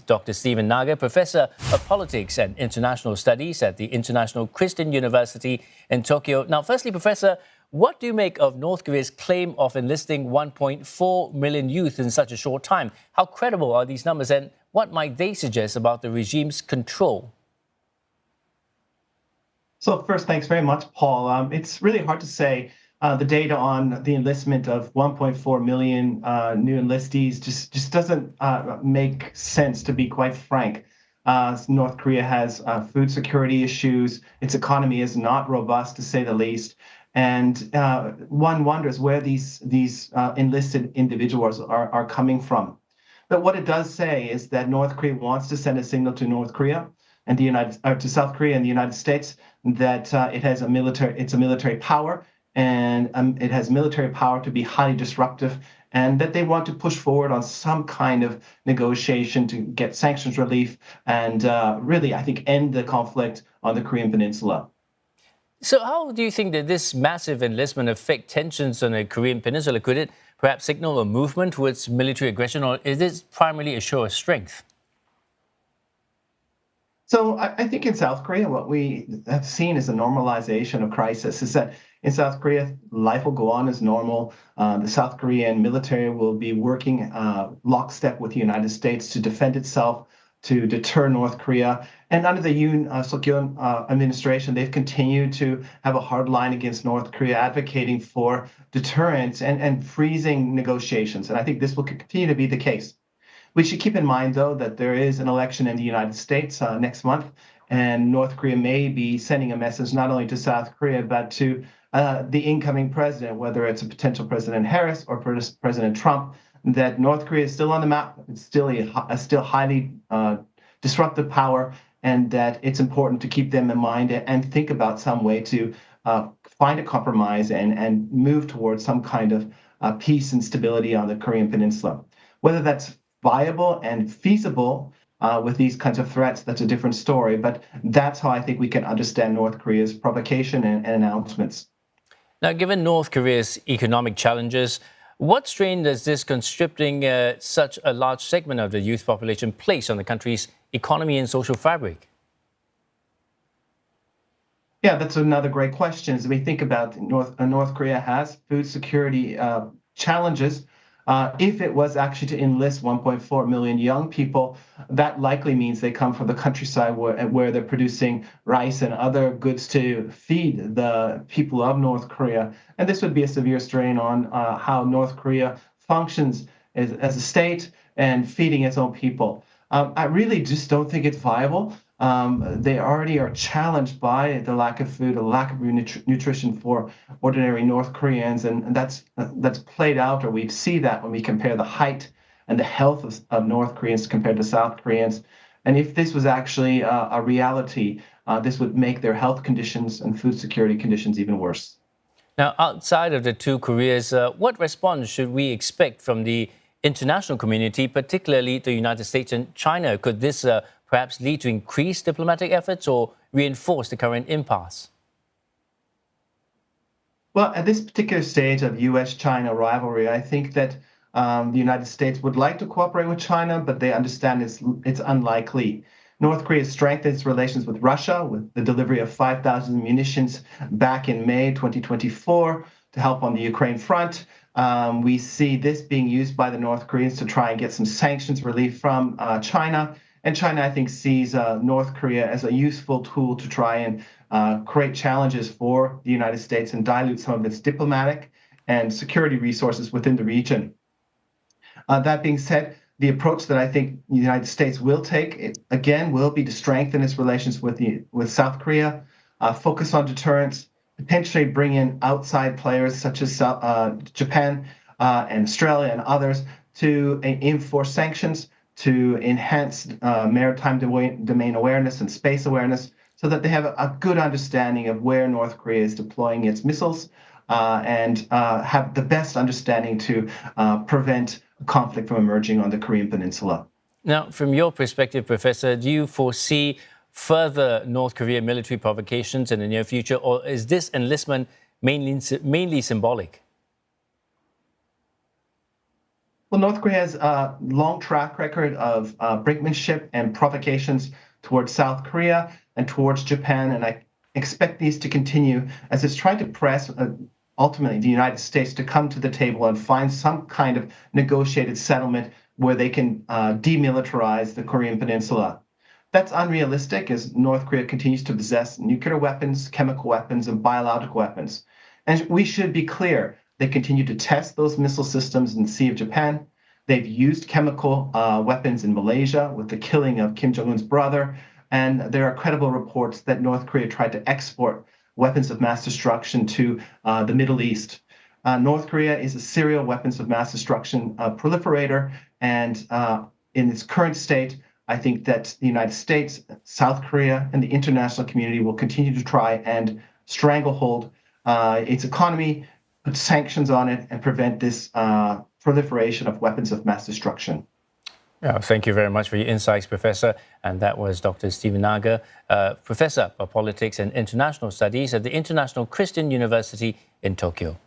Dr. Steven Naga, Professor of Politics and International Studies at the International Christian University in Tokyo. Now, firstly, Professor, what do you make of North Korea's claim of enlisting 1.4 million youth in such a short time? How credible are these numbers, and what might they suggest about the regime's control? So first, thanks very much, Paul. It's really hard to say. The data on the enlistment of 1.4 million new enlistees just doesn't make sense, to be quite frank. North Korea has food security issues. Its economy is not robust, to say the least. And one wonders where these enlisted individuals are coming from. But what it does say is that North Korea wants to send a signal to North Korea and to South Korea and the United States that it's a military power, and it has military power to be highly disruptive, and that they want to push forward on some kind of negotiation to get sanctions relief and really, I think, end the conflict on the Korean Peninsula. So how do you think that this massive enlistment affect tensions on the Korean Peninsula? Could it perhaps signal a movement towards military aggression, or is this primarily a show of strength? So I think in South Korea, what we have seen is a normalization of crisis. Is that in South Korea, life will go on as normal. The South Korean military will be working lockstep with the United States to defend itself, to deter North Korea. And under the Yoon Suk-yeol administration, they've continued to have a hard line against North Korea, advocating for deterrence and freezing negotiations. And I think this will continue to be the case. We should keep in mind, though, that there is an election in the United States next month, and North Korea may be sending a message not only to South Korea, but to the incoming president, whether it's a potential President Harris or President Trump, that North Korea is still on the map. It's still a highly disruptive power, and that it's important to keep them in mind and think about some way to find a compromise and move towards some kind of peace and stability on the Korean Peninsula. Whether that's viable and feasible with these kinds of threats, that's a different story. But that's how I think we can understand North Korea's provocation and announcements. Now, given North Korea's economic challenges, what strain does this conscripting such a large segment of the youth population place on the country's economy and social fabric? Yeah, that's another great question. As we think about North Korea has food security challenges. If it was actually to enlist 1.4 million young people, that likely means they come from the countryside where they're producing rice and other goods to feed the people of North Korea. And this would be a severe strain on how North Korea functions as a state and feeding its own people. I really just don't think it's viable. They already are challenged by the lack of food, a lack of nutrition for ordinary North Koreans, and that's played out, or we see that when we compare the height and the health of North Koreans compared to South Koreans. And if this was actually a reality, this would make their health conditions and food security conditions even worse. Now, outside of the two Koreas, what response should we expect from the international community, particularly the United States and China? Could this perhaps lead to increased diplomatic efforts or reinforce the current impasse? Well, at this particular stage of U.S.-China rivalry, I think that the United States would like to cooperate with China, but they understand it's unlikely. North Korea strengthened its relations with Russia with the delivery of 5,000 munitions back in May 2024 to help on the Ukraine front. We see this being used by the North Koreans to try and get some sanctions relief from China. And China, I think, sees North Korea as a useful tool to try and create challenges for the United States and dilute some of its diplomatic and security resources within the region. That being said, the approach that I think the United States will take, again, will be to strengthen its relations with South Korea, focus on deterrence, potentially bring in outside players such as Japan and Australia and others to enforce sanctions, to enhance maritime domain awareness and space awareness so that they have a good understanding of where North Korea is deploying its missiles and have the best understanding to prevent conflict from emerging on the Korean Peninsula. Now, from your perspective, Professor, do you foresee further North Korean military provocations in the near future, or is this enlistment mainly symbolic? Well, North Korea has a long track record of brinkmanship and provocations towards South Korea and towards Japan, and I expect these to continue as it's trying to press ultimately the United States to come to the table and find some kind of negotiated settlement where they can demilitarize the Korean Peninsula. That's unrealistic as North Korea continues to possess nuclear weapons, chemical weapons, and biological weapons. And we should be clear, they continue to test those missile systems in the Sea of Japan. They've used chemical weapons in Malaysia with the killing of Kim Jong-un's brother. And there are credible reports that North Korea tried to export weapons of mass destruction to the Middle East. North Korea is a serial weapons of mass destruction proliferator. And in its current state, I think that the United States, South Korea, and the international community will continue to try and stranglehold its economy, put sanctions on it, and prevent this proliferation of weapons of mass destruction. Thank you very much for your insights, Professor. And that was Dr. Steven Naga, Professor of Politics and International Studies at the International Christian University in Tokyo.